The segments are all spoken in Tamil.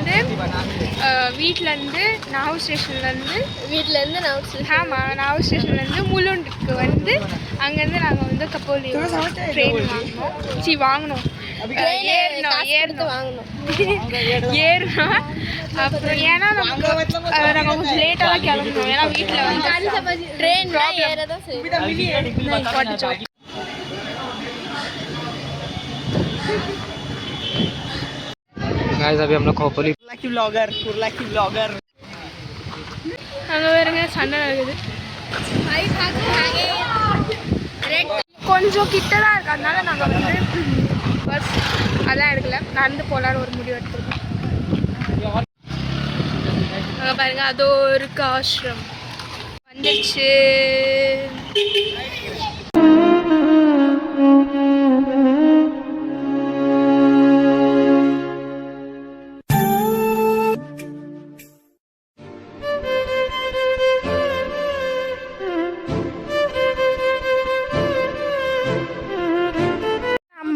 வந்து வீட்டிலேருந்து நாகூர் ஸ்டேஷன்லேருந்து ஆமாம் நாகூர் ஸ்டேஷன்லேருந்து முலுண்டுக்கு வந்து அங்கேருந்து நாங்கள் வந்து கப்போலி ட்ரெயின் வாங்கினோம் ஏறினோம் அப்புறம் ஏன்னா நாங்கள் கொஞ்சம் லேட்டாக தான் கிளம்பணும் ஏன்னா வீட்டில் வந்து ட்ரெயின் गाइस अभी हम लोग खोपली அங்கே வேறுங்க சண்டை நடக்குது கொஞ்சம் கிட்ட தான் இருக்கு அதனால நாங்கள் வந்து பஸ் அதெல்லாம் எடுக்கல நடந்து போகலான்னு ஒரு முடிவு எடுத்துருக்கோம் அங்கே பாருங்க அதோ இருக்கு ஆசிரம் வந்துச்சு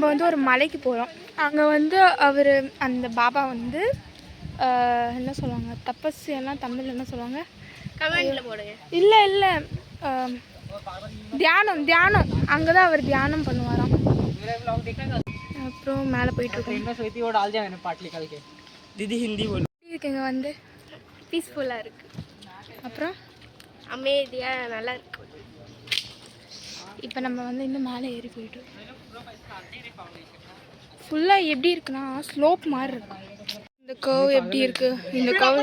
வந்து ஒரு மலைக்கு போகிறோம் அங்கே வந்து அவர் அந்த பாபா வந்து என்ன சொல்லுவாங்க தபசு எல்லாம் தமிழில் என்ன சொல்லுவாங்க கமெண்ட்ல போடுங்க இல்லை இல்லை தியானம் அங்கே தான் அவர் தியானம் பண்ணுவாராம் அப்புறம் மேலே போயிட்டுருக்கோம் दीदी हिंदी बोलो இருக்குங்க வந்து பீஸ்ஃபுல்லாக இருக்குது அப்புறம் அமைதியாக நல்லா இருக்கு இப்போ நம்ம வந்து இன்னும் மேலே ஏறி போயிட்டு ஃபுல்லாக எப்படி இருக்குன்னா ஸ்லோப் மாதிரி இருக்கு இந்த கர்வ் எப்படி இருக்கு இந்த கர்வ்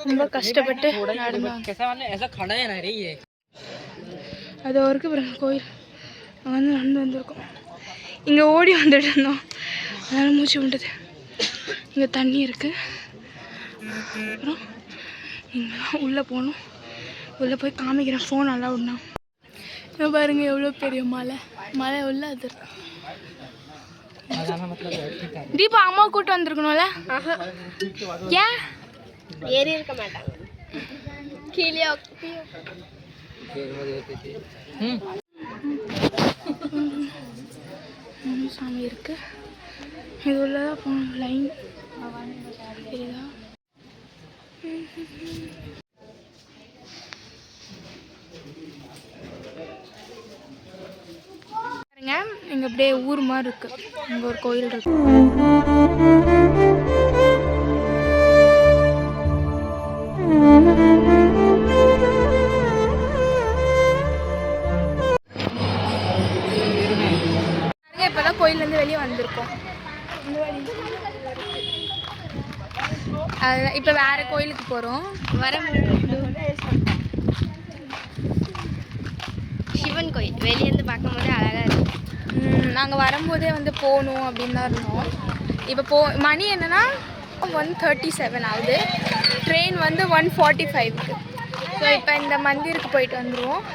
ரொம்ப கஷ்டப்பட்டு நடந்தாங்க அது வரைக்கும் அப்புறம் கோயில் வந்து நடந்து வந்திருக்கோம் இங்கே ஓடி வந்துட்டு இருந்தோம் அதனால் மூச்சு விட்டது இங்கே தண்ணி இருக்குது அப்புறம் இங்கெல்லாம் உள்ளே போகணும் உள்ளே போய் காமிக்கிறேன் ஃபோன் நல்லா விடனா பாருங்க எவ்வளோ பெரிய மலை உள்ள அது தீபா அம்மா கூட்டு வந்திருக்கணும்ல ஏன் ஏறி இருக்க மாட்டாங்க கீழே சாமி இருக்கு இது உள்ளதான் போகணும் லைன் சரிதா இங்கே அப்படியே ஊர் மாதிரி இருக்கு இங்கே ஒரு கோயில் இருக்கு இப்போதான் கோயிலேருந்து வெளியே வந்திருக்கோம் இப்போ வேற கோயிலுக்கு போகிறோம் சிவன் கோயில் வெளியேருந்து பார்க்கும்போதே அழகாக இருக்கும் நாங்கள் வரும்போதே வந்து போகணும் அப்படின்னு தான் இருந்தோம் இப்போ மணி என்னென்னா 1:37 ஆகுது ட்ரெயின் வந்து 1:45க்கு ஸோ இப்போ இந்த மந்திருக்கு போயிட்டு வந்துடுவோம்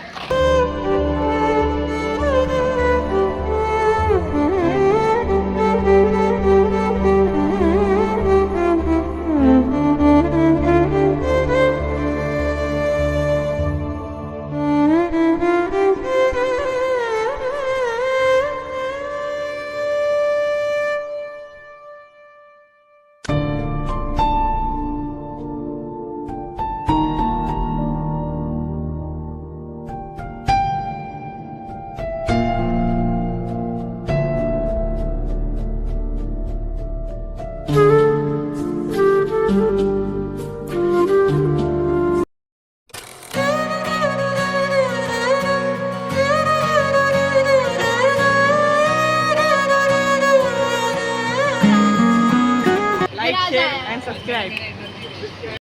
like, share and subscribe.